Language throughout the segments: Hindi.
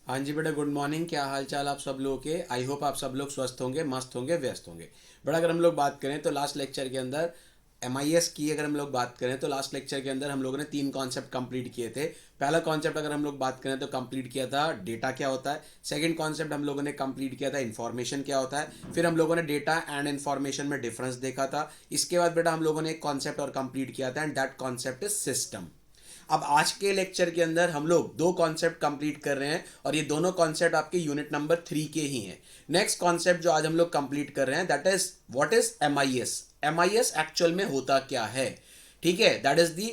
हाँ जी बेटा, गुड मॉर्निंग। क्या हाल चाल आप सब लोगों के। आई होप आप सब लोग स्वस्थ होंगे, मस्त होंगे, व्यस्त होंगे। बड़ा अगर हम लोग बात करें तो लास्ट लेक्चर के अंदर MIS की अगर हम लोग बात करें तो लास्ट लेक्चर के अंदर हम लोगों ने 3 कॉन्सेप्ट कंप्लीट किए थे। पहला कॉन्सेप्ट अगर हम लोग बात करें तो कंप्लीट किया था डेटा क्या होता है। सेकंड कॉन्सेप्ट हम लोगों ने कंप्लीट किया था इन्फॉर्मेशन क्या होता है। फिर हम लोगों ने डेटा एंड इन्फॉर्मेशन में डिफरेंस देखा था। इसके बाद बेटा हम लोगों ने एक कॉन्सेप्ट और कंप्लीट किया था and that concept is system. अब आज के लेक्चर के अंदर हम लोग 2 कॉन्सेप्ट कंप्लीट कर रहे हैं और ये दोनों कॉन्सेप्ट आपके यूनिट नंबर 3 के ही हैं। नेक्स्ट कॉन्सेप्ट जो आज हम लोग कंप्लीट कर रहे हैं that is what is MIS। MIS actual में होता क्या है, ठीक है। That is the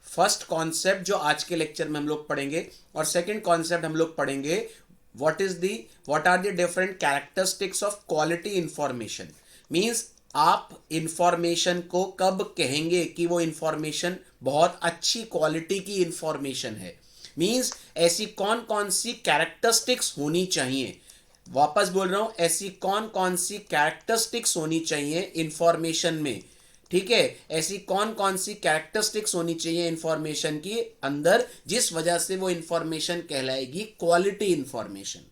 first concept जो आज के लेक्चर में हम लोग पढ़ेंगे। और सेकंड कॉन्सेप्ट हम लोग पढ़ेंगे what are the different characteristics of quality information. Means आप इंफॉर्मेशन को कब कहेंगे कि वो इंफॉर्मेशन बहुत अच्छी क्वालिटी की इंफॉर्मेशन है। मींस ऐसी कौन कौन सी कैरेक्टरिस्टिक्स होनी चाहिए। वापस बोल रहा हूं, ऐसी कौन कौन सी कैरेक्टरिस्टिक्स होनी चाहिए इंफॉर्मेशन में, ठीक है। ऐसी कौन कौन सी कैरेक्टरिस्टिक्स होनी चाहिए इंफॉर्मेशन की अंदर जिस वजह से वो इंफॉर्मेशन कहलाएगी क्वालिटी इंफॉर्मेशन।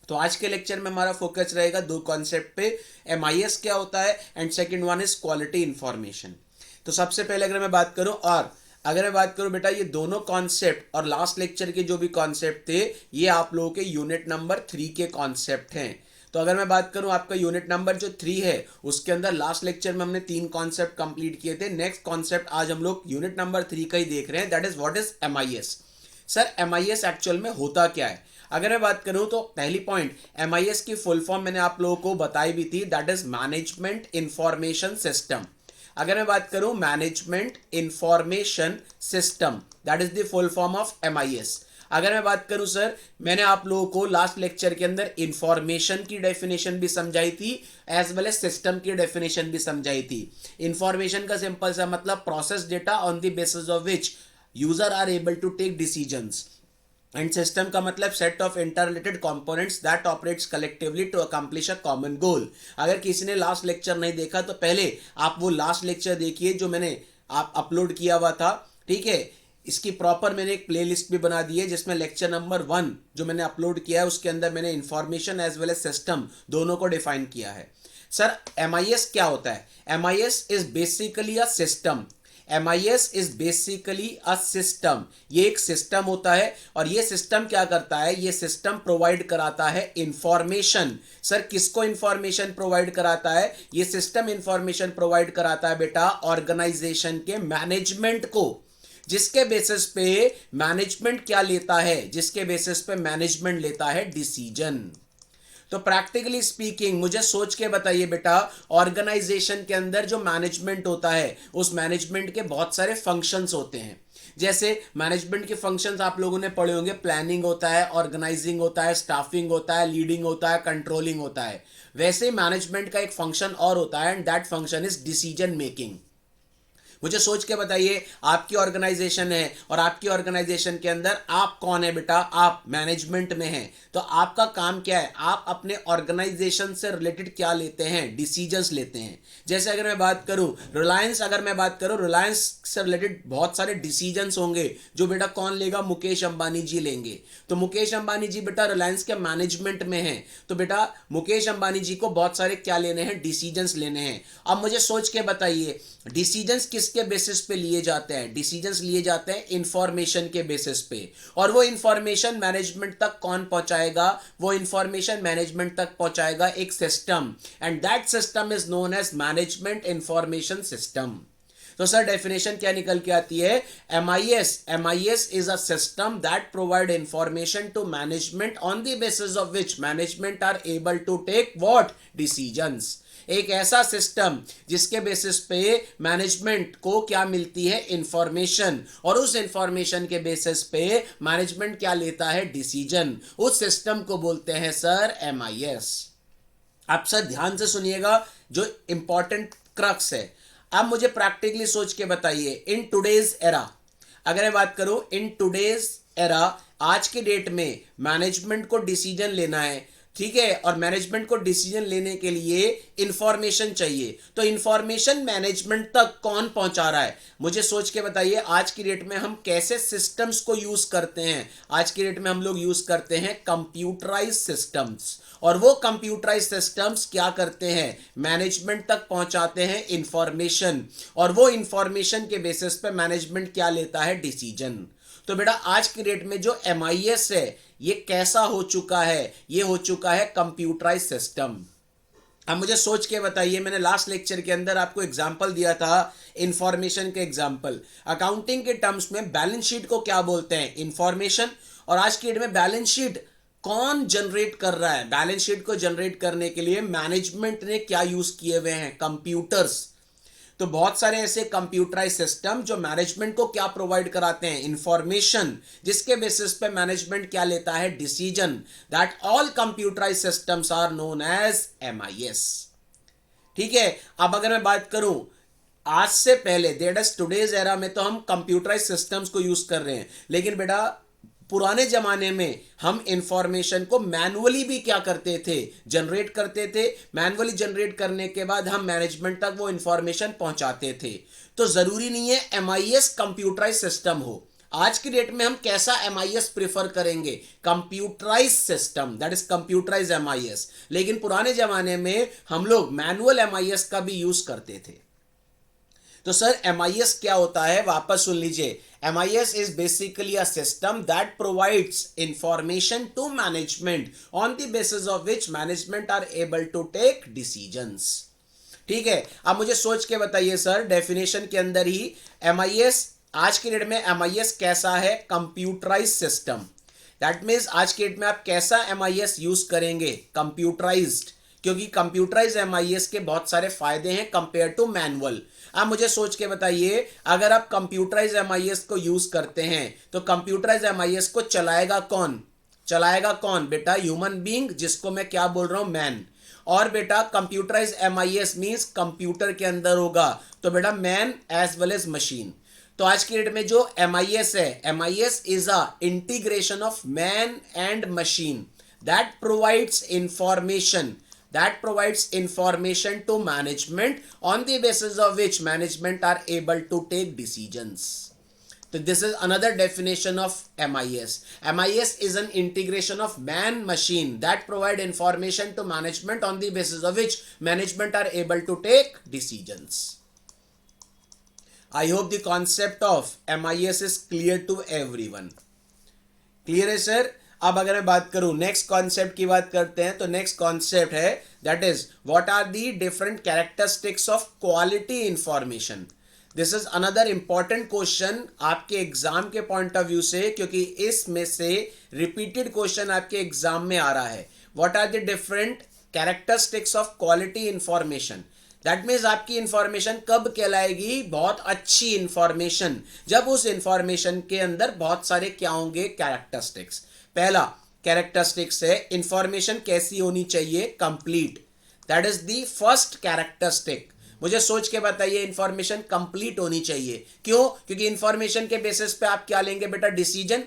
तो आज के लेक्चर में हमारा फोकस रहेगा 2 कॉन्सेप्ट पे। MIS क्या होता है and second one is quality information. तो सबसे पहले अगर मैं बात करूं बेटा, ये दोनों कॉन्सेप्ट और लास्ट लेक्चर के जो भी कॉन्सेप्ट थे ये आप लोगों के यूनिट नंबर 3 के कॉन्सेप्ट हैं। तो अगर मैं बात करूं आपका यूनिट नंबर जो 3 है उसके अंदर लास्ट लेक्चर में हमने 3 कॉन्सेप्ट कंप्लीट किए थे। नेक्स्ट कॉन्सेप्ट आज हम लोग यूनिट नंबर 3 का ही देख रहे हैं, that is what is MIS। Sir MIS actual में होता क्या है। अगर मैं बात करूं तो पहली पॉइंट, MIS की फुल फॉर्म मैंने आप लोगों को बताई भी थी, that is management information system. अगर मैं बात करूं management information system, that is the full form of MIS। अगर मैं बात करूं सर, मैंने आप लोगों को लास्ट लेक्चर के अंदर इंफॉर्मेशन की डेफिनेशन भी समझाई थी एज वेल एज सिस्टम की डेफिनेशन भी समझाई थी। इंफॉर्मेशन का सिंपल सा मतलब process data on the basis of which user are able to take decisions. And system का मतलब set of interrelated components that operates collectively to accomplish a common goal. अगर किसी ने लास्ट लेक्चर नहीं देखा तो पहले आप वो लास्ट लेक्चर देखिए जो मैंने आप अपलोड किया हुआ था, ठीक है। इसकी प्रॉपर मैंने एक प्लेलिस्ट भी बना दी है जिसमें लेक्चर नंबर 1 जो मैंने अपलोड किया है उसके अंदर मैंने information as well as system दोनों को डिफाइन किया है। सर MIS क्या होता है। MIS is basically a system. MIS is basically a system. ये एक सिस्टम होता है और ये सिस्टम क्या करता है, ये सिस्टम प्रोवाइड कराता है इंफॉर्मेशन। सर किसको इंफॉर्मेशन प्रोवाइड कराता है, ये सिस्टम इंफॉर्मेशन प्रोवाइड कराता है बेटा ऑर्गेनाइजेशन के मैनेजमेंट को। जिसके बेसिस पे मैनेजमेंट क्या लेता है, जिसके बेसिस पे मैनेजमेंट लेता है डिसीजन। तो प्रैक्टिकली स्पीकिंग मुझे सोच के बताइए बेटा, ऑर्गेनाइजेशन के अंदर जो मैनेजमेंट होता है उस मैनेजमेंट के बहुत सारे फंक्शंस होते हैं। जैसे मैनेजमेंट के फंक्शंस आप लोगों ने पढ़े होंगे, प्लानिंग होता है, ऑर्गेनाइजिंग होता है, स्टाफिंग होता है, लीडिंग होता है, कंट्रोलिंग होता है। वैसे मैनेजमेंट का एक फंक्शन और होता है and that function is decision making. मुझे सोच के बताइए, आपकी ऑर्गेनाइजेशन है और आपकी ऑर्गेनाइजेशन के अंदर आप कौन है बेटा, आप मैनेजमेंट में हैं। तो आपका काम क्या है, आप अपने ऑर्गेनाइजेशन से रिलेटेड क्या लेते हैं, डिसीजंस लेते हैं। जैसे अगर मैं बात करूं रिलायंस, अगर मैं बात करूं रिलायंस से रिलेटेड बहुत सारे डिसीजंस होंगे जो बेटा कौन लेगा, मुकेश अंबानी जी लेंगे। तो मुकेश अंबानी जी बेटा रिलायंस के मैनेजमेंट में हैं, तो बेटा मुकेश अंबानी जी को बहुत सारे क्या लेने हैं, डिसीजंस लेने हैं। अब मुझे सोच के बताइए डिसीजंस किसके बेसिस पे लिए जाते हैं, डिसीजंस लिए जाते हैं इंफॉर्मेशन के बेसिस पे। और वो इंफॉर्मेशन मैनेजमेंट तक कौन पहुंचाएगा, वो इंफॉर्मेशन मैनेजमेंट तक पहुंचाएगा एक system and that system is known as management information system. तो सर डेफिनेशन क्या निकल के आती है, MIS is a system that provide information to management on the basis of which management are able to take what decisions. एक ऐसा सिस्टम जिसके बेसिस पे मैनेजमेंट को क्या मिलती है, इंफॉर्मेशन, और उस इंफॉर्मेशन के बेसिस पे मैनेजमेंट क्या लेता है, डिसीजन। उस सिस्टम को बोलते हैं सर MIS। आप सर ध्यान से सुनिएगा जो इंपॉर्टेंट क्रक्स है। अब मुझे प्रैक्टिकली सोच के बताइए, इन टुडेज एरा, अगर मैं बात करूं इन टुडेज एरा, आज के डेट में मैनेजमेंट को डिसीजन लेना है ठीक है, और मैनेजमेंट को डिसीजन लेने के लिए इंफॉर्मेशन चाहिए। तो इंफॉर्मेशन मैनेजमेंट तक कौन पहुंचा रहा है, मुझे सोच के बताइए। आज की डेट में हम कैसे सिस्टम्स को यूज करते हैं? आज की डेट में हम लोग यूज करते हैं कंप्यूटराइज सिस्टम्स, और वो कंप्यूटराइज सिस्टम्स क्या करते हैं? मैनेजमेंट तक पहुंचाते हैं इंफॉर्मेशन, और वो इंफॉर्मेशन के बेसिस पे मैनेजमेंट क्या लेता है? डिसीजन। तो बेटा आज की डेट में जो MIS है ये कैसा हो चुका है? ये हो चुका है कंप्यूटराइज सिस्टम। अब मुझे सोच के बताइए, मैंने लास्ट लेक्चर के अंदर आपको एग्जांपल दिया था इंफॉर्मेशन के एग्जांपल। अकाउंटिंग के टर्म्स में बैलेंस शीट को क्या बोलते हैं? इंफॉर्मेशन। और आज की डेट में बैलेंस शीट कौन जनरेट कर रहा है? बैलेंस शीट को जनरेट करने के लिए मैनेजमेंट ने क्या यूज किए हुए हैं? कंप्यूटर्स। तो बहुत सारे ऐसे कंप्यूटराइज सिस्टम जो मैनेजमेंट को क्या प्रोवाइड कराते हैं? इंफॉर्मेशन, जिसके बेसिस पे मैनेजमेंट क्या लेता है? Decision. That all computerise systems are known as MIS। ठीक है, अब अगर मैं बात करूं आज से पहले, दैट इज टुडेज एरा में, तो हम कंप्यूटराइज सिस्टम्स को यूज कर रहे हैं, लेकिन बेटा पुराने जमाने में हम इंफॉर्मेशन को मैनुअली भी क्या करते थे? जनरेट करते थे। मैनुअली जनरेट करने के बाद हम मैनेजमेंट तक वो इंफॉर्मेशन पहुंचाते थे। तो जरूरी नहीं है MIS कंप्यूटराइज सिस्टम हो। आज की डेट में हम कैसा MIS प्रेफर करेंगे? Computerise system, that is computerise MIS। लेकिन पुराने जमाने में हम लोग मैनुअल MIS का भी यूज करते थे। तो सर MIS क्या होता है? वापस सुन लीजिए। MIS is basically a system that provides information to management on the basis of which management are able to take decisions। ठीक है, अब मुझे सोच के बताइए सर, डेफिनेशन के अंदर ही MIS, आज की डेट में MIS कैसा है? Computerise system. दैट मीन्स आज की डेट में आप कैसा MIS यूज करेंगे? कंप्यूटराइज्ड, क्योंकि कंप्यूटराइज MIS के बहुत सारे फायदे हैं कंपेयर टू मैनुअल। आप मुझे सोच के बताइए, अगर आप कंप्यूटराइज MIS को यूज करते हैं तो कंप्यूटराइज MIS को चलाएगा कौन? चलाएगा कौन बेटा? ह्यूमन बीइंग, जिसको मैं क्या बोल रहा हूं? मैन। और बेटा कंप्यूटराइज MIS मींस कंप्यूटर के अंदर होगा, तो बेटा man as well as machine. तो आज की डेट में जो MIS है, MIS is a integration of man and machine that provides information, that provides information to management on the basis of which management are able to take decisions. So this is another definition of MIS. MIS is an integration of man machine that provide information to management on the basis of which management are able to take decisions. I hope the concept of MIS is clear to everyone. Clear है sir? अब अगर मैं बात करूं नेक्स्ट कॉन्सेप्ट की बात करते हैं, तो नेक्स्ट कॉन्सेप्ट है that is what are the different characteristics of quality information. This is another important question आपके एग्जाम के पॉइंट ऑफ व्यू से, क्योंकि इसमें से रिपीटेड क्वेश्चन आपके एग्जाम में आ रहा है। What are the different characteristics of quality information? That means आपकी इंफॉर्मेशन कब कहलाएगी? बहुत अच्छी इंफॉर्मेशन, जब उस इंफॉर्मेशन के अंदर बहुत सारे क्या होंगे? कैरेक्टरिस्टिक्स। पहला कैरेक्टरिस्टिक्स है इंफॉर्मेशन कैसी होनी चाहिए? Complete. That is the first characteristic. मुझे सोच के बताइए, इंफॉर्मेशन कंप्लीट होनी चाहिए। क्यों? क्योंकि इंफॉर्मेशन के बेसिस पे आप क्या लेंगे बेटा? डिसीजन।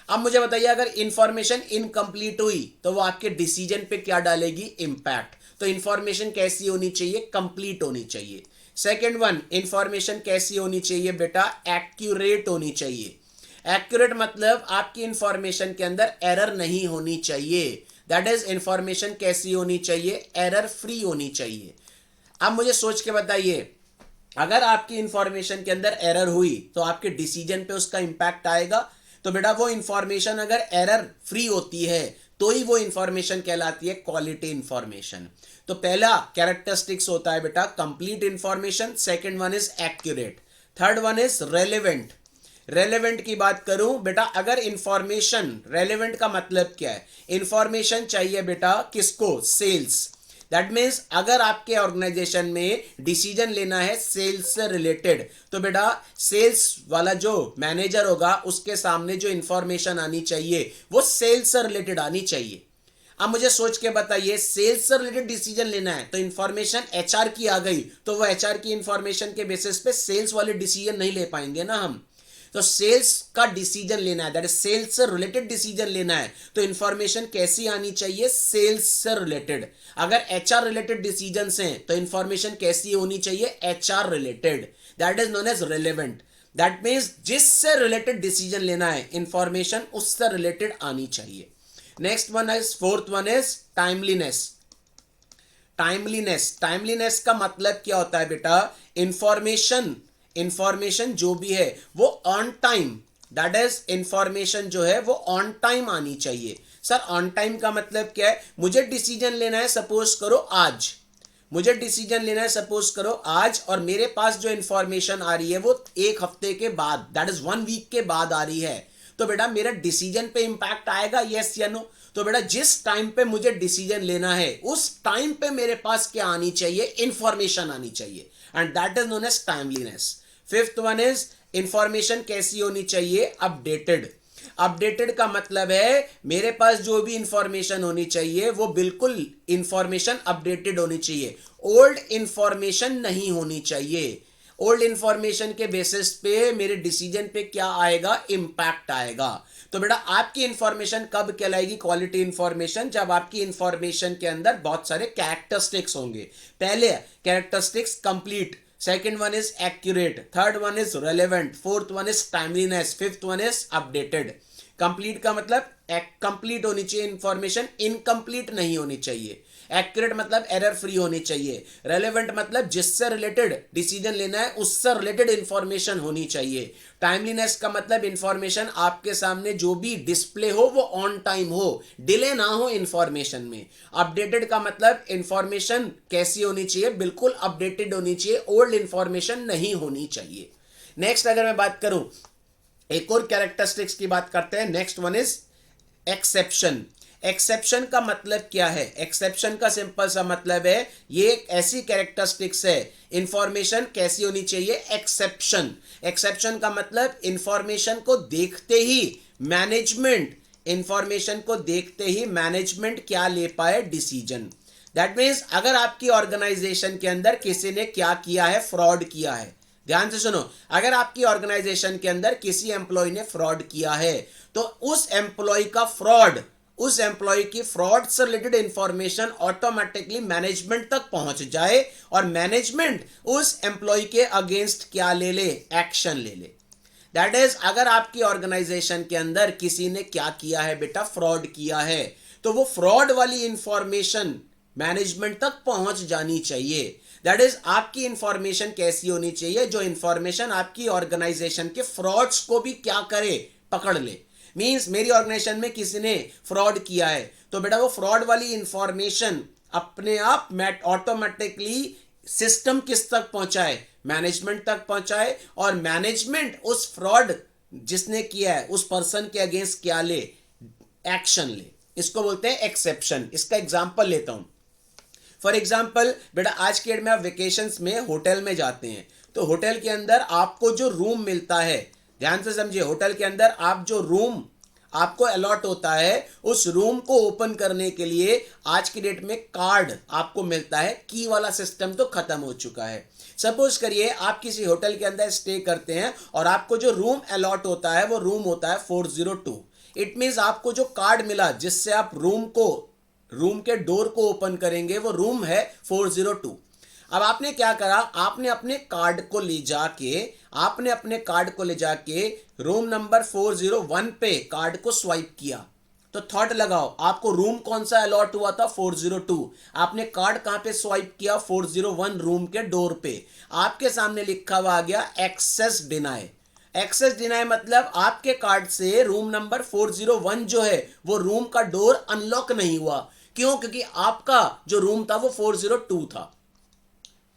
अब मुझे बताइए, अगर इंफॉर्मेशन इनकम्प्लीट हुई तो वो आपके डिसीजन पे क्या डालेगी? इंपैक्ट। तो इंफॉर्मेशन कैसी होनी चाहिए? कंप्लीट होनी चाहिए। सेकेंड वन, इंफॉर्मेशन कैसी होनी चाहिए बेटा? एक्यूरेट होनी चाहिए। एक्यूरेट मतलब आपकी इंफॉर्मेशन के अंदर एरर नहीं होनी चाहिए। दैट इज इंफॉर्मेशन कैसी होनी चाहिए? एरर फ्री होनी चाहिए। अब मुझे सोच के बताइए, अगर आपकी इंफॉर्मेशन के अंदर एरर हुई तो आपके डिसीजन पे उसका इंपैक्ट आएगा। तो बेटा वो इंफॉर्मेशन अगर एरर फ्री होती है तो ही वो इंफॉर्मेशन कहलाती है क्वालिटी इंफॉर्मेशन। तो पहला कैरेक्टरिस्टिक्स होता है बेटा complete information, second one is accurate, third one is relevant. Relevant की बात करूं बेटा, अगर इंफॉर्मेशन, रेलेवेंट का मतलब क्या है? इंफॉर्मेशन चाहिए बेटा किसको? सेल्स। दैट मीन्स अगर आपके ऑर्गेनाइजेशन में डिसीजन लेना है सेल्स से रिलेटेड, तो बेटा सेल्स वाला जो मैनेजर होगा उसके सामने जो इंफॉर्मेशन आनी चाहिए वो सेल्स से रिलेटेड आनी चाहिए। अब मुझे सोच के बताइए, सेल्स से रिलेटेड डिसीजन लेना है तो इंफॉर्मेशन HR की आ गई, तो वो HR की इंफॉर्मेशन के बेसिस पे सेल्स वाले डिसीजन नहीं ले पाएंगे ना हम। तो सेल्स का डिसीजन लेना है, दैट इज सेल्स से रिलेटेड डिसीजन लेना है, तो इंफॉर्मेशन कैसी आनी चाहिए, सेल्स से रिलेटेड। अगर एचआर रिलेटेड डिसीजन हैं तो इंफॉर्मेशन कैसी होनी चाहिए, HR related, that is known as relevant. That means जिससे रिलेटेड डिसीजन लेना है इंफॉर्मेशन उससे रिलेटेड आनी चाहिए। Next one is, fourth one is timeliness. Timeliness का मतलब क्या होता है बेटा, इंफॉर्मेशन जो भी है वो on time, that is information जो है वो ऑन टाइम आनी चाहिए। सर ऑन टाइम का मतलब क्या है, मुझे डिसीजन लेना है सपोज करो आज, मुझे डिसीजन लेना है सपोज करो आज, और मेरे पास जो इंफॉर्मेशन आ रही है वो एक हफ्ते के बाद, दैट इज 1 वीक के बाद आ रही है, तो बेटा मेरा डिसीजन पे इंपैक्ट आएगा, यस या नो। तो बेटा जिस टाइम पे मुझे डिसीजन लेना है उस टाइम पे मेरे पास क्या आनी चाहिए, इंफॉर्मेशन आनी चाहिए, and that is known as timeliness. Fifth one is, information कैसी होनी चाहिए, अपडेटेड। अपडेटेड का मतलब है मेरे पास जो भी इंफॉर्मेशन होनी चाहिए वो बिल्कुल इंफॉर्मेशन अपडेटेड होनी चाहिए, ओल्ड इंफॉर्मेशन नहीं होनी चाहिए। ओल्ड इंफॉर्मेशन के बेसिस पे मेरे डिसीजन पे क्या आएगा, इंपैक्ट आएगा। तो बेटा आपकी इंफॉर्मेशन कब कहलाएगी क्वालिटी इंफॉर्मेशन, जब आपकी इंफॉर्मेशन के अंदर बहुत सारे कैरेक्टरिस्टिक्स होंगे। पहले characteristics complete, second one is accurate, third one is relevant, fourth one is timeliness, fifth one is updated. Complete का मतलब कंप्लीट होनी चाहिए इंफॉर्मेशन, इनकम्प्लीट नहीं होनी चाहिए। एक्यूरेट मतलब एरर फ्री होनी चाहिए। रेलेवेंट मतलब जिससे रिलेटेड डिसीजन लेना है उससे रिलेटेड इंफॉर्मेशन होनी चाहिए। टाइमलीनेस का मतलब इंफॉर्मेशन आपके सामने जो भी डिस्प्ले हो वो ऑन टाइम हो, डिले ना हो इंफॉर्मेशन में। अपडेटेड का मतलब इंफॉर्मेशन कैसी होनी चाहिए, बिल्कुल अपडेटेड होनी चाहिए, ओल्ड इंफॉर्मेशन नहीं होनी चाहिए। नेक्स्ट अगर मैं बात करूं, एक और कैरेक्टरिस्टिक्स की बात करते हैं, next one is exception. Exception का मतलब क्या है, एक्सेप्शन का सिंपल सा मतलब है ये एक ऐसी कैरेक्टरिस्टिक्स है, इंफॉर्मेशन कैसी होनी चाहिए, एक्सेप्शन। एक्सेप्शन का मतलब इंफॉर्मेशन को देखते ही मैनेजमेंट, इंफॉर्मेशन को देखते ही मैनेजमेंट क्या ले पाए, डिसीजन। दैट मीन्स अगर आपकी ऑर्गेनाइजेशन के अंदर किसी ने क्या किया है, फ्रॉड किया है, ध्यान से सुनो, अगर आपकी ऑर्गेनाइजेशन के अंदर किसी एम्प्लॉय ने फ्रॉड किया है तो उस एम्प्लॉय का फ्रॉड, उस एम्प्लॉय की फ्रॉड से रिलेटेड इंफॉर्मेशन ऑटोमेटिकली मैनेजमेंट तक पहुंच जाए और मैनेजमेंट उस एम्प्लॉय के अगेंस्ट क्या ले ले, एक्शन ले ले। दैट इज अगर आपकी ऑर्गेनाइजेशन के अंदर किसी ने क्या किया है बेटा, फ्रॉड किया है, तो वो फ्रॉड वाली इंफॉर्मेशन मैनेजमेंट तक पहुंच जानी चाहिए। दैट इज आपकी इंफॉर्मेशन कैसी होनी चाहिए, जो इंफॉर्मेशन आपकी ऑर्गेनाइजेशन के फ्रॉड्स को भी क्या करे, पकड़ ले। मींस मेरी ऑर्गेनाइजेशन में किसी ने फ्रॉड किया है तो बेटा वो फ्रॉड वाली इंफॉर्मेशन अपने आप ऑटोमेटिकली सिस्टम किस तक पहुंचाए, मैनेजमेंट तक पहुंचाए, और मैनेजमेंट उस फ्रॉड जिसने किया है उस पर्सन के अगेंस्ट क्या ले, एक्शन ले। इसको बोलते हैं एक्सेप्शन। इसका एग्जांपल लेता हूं। फॉर एग्जाम्पल बेटा आज के डेट में आप वेकेशंस में होटल में जाते हैं तो होटल के अंदर आपको जो रूम मिलता है, ध्यान से समझिए, होटल के अंदर आप जो रूम आपको अलॉट होता है उस रूम को ओपन करने के लिए आज की डेट में कार्ड आपको मिलता है, की वाला सिस्टम तो खत्म हो चुका है। सपोज करिए आप किसी होटल के अंदर स्टे करते हैं और आपको जो रूम अलॉट होता है वो रूम होता है 402। इट मीन्स आपको जो कार्ड मिला जिससे आप रूम के डोर को ओपन करेंगे वो रूम है 402। अब आपने क्या करा, आपने अपने कार्ड को ले जाके रूम नंबर 401 पे कार्ड को स्वाइप किया। तो थॉट लगाओ आपको रूम कौन सा अलॉट हुआ था, 402। आपने कार्ड कहां पे स्वाइप किया, 401 रूम के डोर पे। आपके सामने लिखा हुआ आ गया एक्सेस डिनाई। एक्सेस डिनाई मतलब आपके कार्ड से रूम नंबर 401 जो है वो रूम का डोर अनलॉक नहीं हुआ। क्यों? क्योंकि आपका जो रूम था वो 402 था।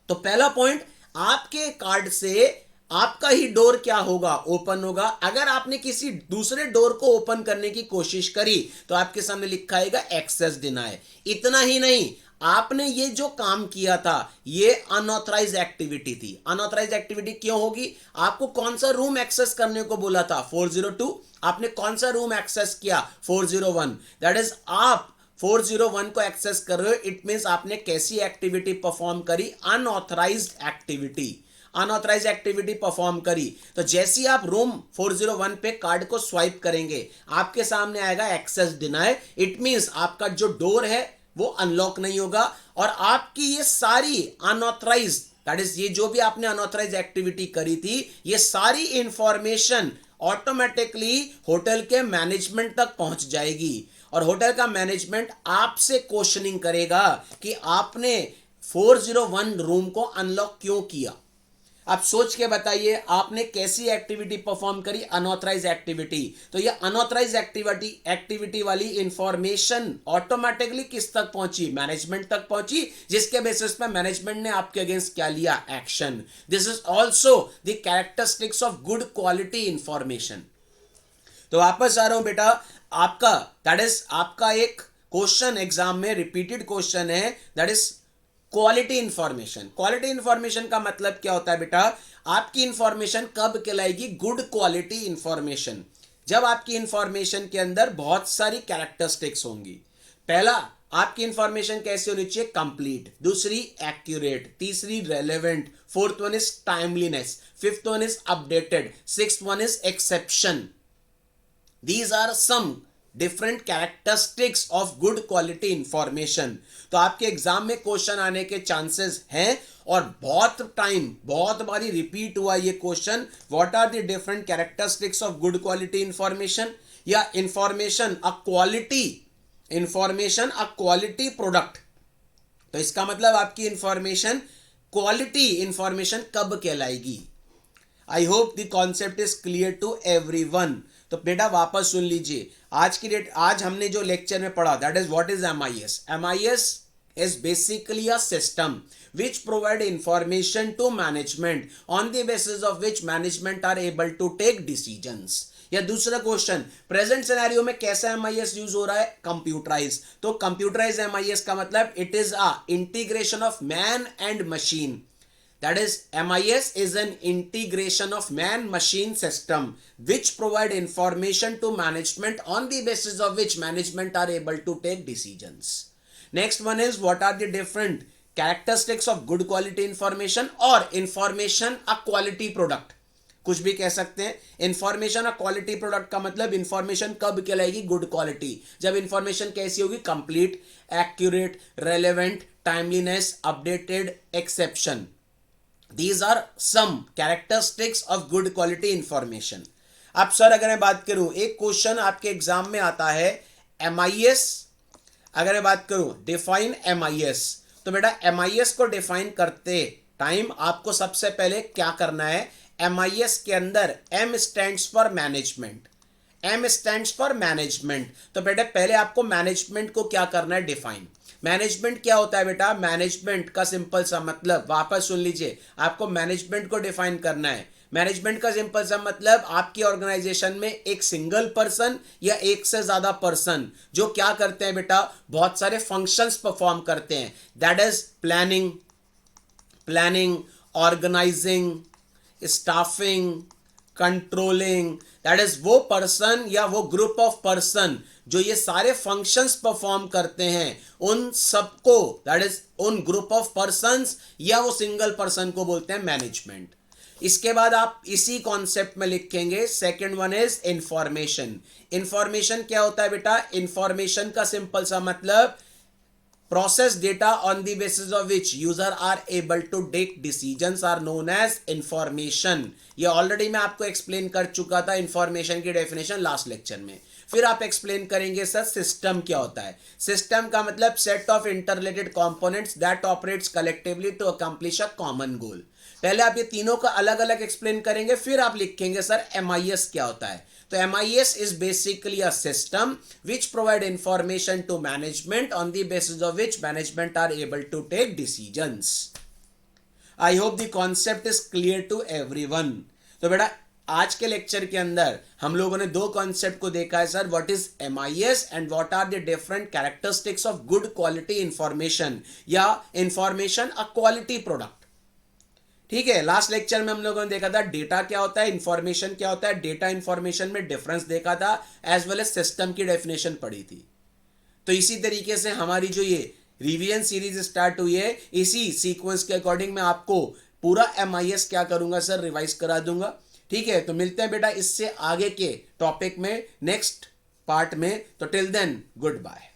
तो पहला पॉइंट, आपके कार्ड से आपका ही डोर क्या होगा, ओपन होगा। अगर आपने किसी दूसरे डोर को ओपन करने की कोशिश करी तो आपके सामने लिखा आएगा एक्सेस डिनाई। इतना ही नहीं, आपने ये जो काम किया था ये अनऑथराइज एक्टिविटी थी। अनऑथराइज एक्टिविटी क्यों होगी? आपको कौन सा रूम एक्सेस करने को बोला था, 402। आपने कौन सा रूम एक्सेस किया, 401। दैट इज आप 401 को एक्सेस कर रहे हो। इट मींस आपने कैसी एक्टिविटी परफॉर्म करी, unauthorised activity. Unauthorise activity perform करी, तो जैसे ही आप रूम 401 पे कार्ड को स्वाइप करेंगे आपके सामने आएगा एक्सेस डिनाई। इट मींस आपका जो डोर है वो अनलॉक नहीं होगा और आपकी ये सारी अनऑथराइज, दैट इज ये जो भी आपने अनऑथराइज एक्टिविटी करी थी, ये सारी इंफॉर्मेशन ऑटोमेटिकली होटल के मैनेजमेंट तक पहुंच जाएगी और होटल का मैनेजमेंट आपसे क्वेश्चनिंग करेगा कि आपने 401 रूम को अनलॉक क्यों किया। आप सोच के बताइए आपने कैसी एक्टिविटी परफॉर्म करी, अनऑथराइज एक्टिविटी। तो ये अनऑथराइज एक्टिविटी वाली इंफॉर्मेशन ऑटोमेटिकली किस तक पहुंची, मैनेजमेंट तक पहुंची, जिसके बेसिस पे मैनेजमेंट ने आपके अगेंस्ट क्या लिया, action. This is also the characteristics of good quality information. तो वापस आ रहा हूं बेटा, आपका दैट इज आपका एक क्वेश्चन एग्जाम में रिपीटेड क्वेश्चन है, that is quality information. Quality information का मतलब क्या होता है बेटा, आपकी इंफॉर्मेशन कब कहलाएगी, गुड क्वालिटी इंफॉर्मेशन, जब आपकी इंफॉर्मेशन के अंदर बहुत सारी कैरेक्टरिस्टिक्स होंगी। पहला, आपकी इंफॉर्मेशन कैसी होनी चाहिए, कंप्लीट। दूसरी, एक्यूरेट। तीसरी, relevant. Fourth one is timeliness. Fifth one is updated. Sixth one is exception. These are some different characteristics of good quality information। तो आपके एग्जाम में क्वेश्चन आने के चांसेस हैं और बहुत बारी रिपीट हुआ ये question, what are the different characteristics of good quality information या इंफॉर्मेशन अ क्वालिटी प्रोडक्ट। तो इसका मतलब आपकी इंफॉर्मेशन क्वालिटी इंफॉर्मेशन कब कहलाएगी। I hope the concept is clear to everyone. तो बेटा वापस सुन लीजिए, आज हमने जो लेक्चर में पढ़ा, that is what is MIS. MIS is basically a system which provide information to management on the basis of which management are able to take decisions। या दूसरा क्वेश्चन, प्रेजेंट सिनेरियो में कैसा एमआईएस यूज हो रहा है, कंप्यूटराइज। तो कंप्यूटराइज एमआईएस का मतलब it is a integration of man and machine. That is, MIS is an integration of man-machine system which provide information to management on the basis of which management are able to take decisions। Next one is, what are the different characteristics of good quality information or information a quality product। कुछ भी कह सकते हैं। इंफॉर्मेशन अ क्वालिटी प्रोडक्ट का मतलब इंफॉर्मेशन कब कहलाएगी, गुड क्वालिटी, जब इंफॉर्मेशन कैसी होगी, complete, accurate, relevant, timeliness, updated, exception. These are some characteristics of good quality information। अब सर अगर मैं बात करूं, एक क्वेश्चन आपके एग्जाम में आता है MIS, अगर मैं बात करूं डिफाइन MIS, तो बेटा MIS को डिफाइन करते टाइम आपको सबसे पहले क्या करना है, MIS के अंदर M stands for management. M stands for management, तो बेटा पहले आपको मैनेजमेंट को क्या करना है, डिफाइन। मैनेजमेंट क्या होता है बेटा, मैनेजमेंट का सिंपल सा मतलब, वापस सुन लीजिए, आपको मैनेजमेंट को डिफाइन करना है। मैनेजमेंट का सिंपल सा मतलब, आपकी ऑर्गेनाइजेशन में एक सिंगल पर्सन या एक से ज्यादा पर्सन जो क्या करते हैं बेटा, बहुत सारे फंक्शंस परफॉर्म करते हैं। That is planning, organising, staffing, controlling. That is वो पर्सन या वो ग्रुप ऑफ पर्सन जो ये सारे फंक्शंस परफॉर्म करते हैं, उन सबको, दैट इज उन ग्रुप ऑफ पर्संस या वो सिंगल पर्सन को बोलते हैं मैनेजमेंट। इसके बाद आप इसी कॉन्सेप्ट में लिखेंगे, second one is information. Information क्या होता है बेटा, इंफॉर्मेशन का सिंपल सा मतलब, process data on the basis of which user are able to take decisions are known as information। ये ऑलरेडी मैं आपको एक्सप्लेन कर चुका था इंफॉर्मेशन की डेफिनेशन लास्ट लेक्चर में। फिर आप एक्सप्लेन करेंगे सर सिस्टम क्या होता है। सिस्टम का मतलब set of interrelated components that operates collectively to accomplish a common goal. पहले आप ये तीनों का अलग अलग एक्सप्लेन करेंगे, फिर आप लिखेंगे सर MIS क्या होता है। तो MIS is basically a system which provide information to management on the basis of which management are able to take decisions। I hope the concept is clear to everyone। तो बेटा आज के लेक्चर के अंदर हम लोगों ने दो कॉन्सेप्ट को देखा है sir, what is MIS and what are the different characteristics of good quality information या इंफॉर्मेशन अ क्वालिटी प्रोडक्ट। ठीक है, लास्ट लेक्चर में हम लोगों ने देखा था डेटा क्या होता है, इंफॉर्मेशन क्या होता है, डेटा इंफॉर्मेशन में डिफरेंस देखा था, एज वेल एज सिस्टम की डेफिनेशन पढ़ी थी। तो इसी तरीके से हमारी जो ये रिवीजन सीरीज स्टार्ट हुई है, इसी सीक्वेंस के अकॉर्डिंग मैं आपको पूरा MIS क्या करूंगा सर, रिवाइज करा दूंगा। ठीक है, तो मिलते हैं बेटा इससे आगे के टॉपिक में नेक्स्ट पार्ट में। तो टिल देन गुड बाय।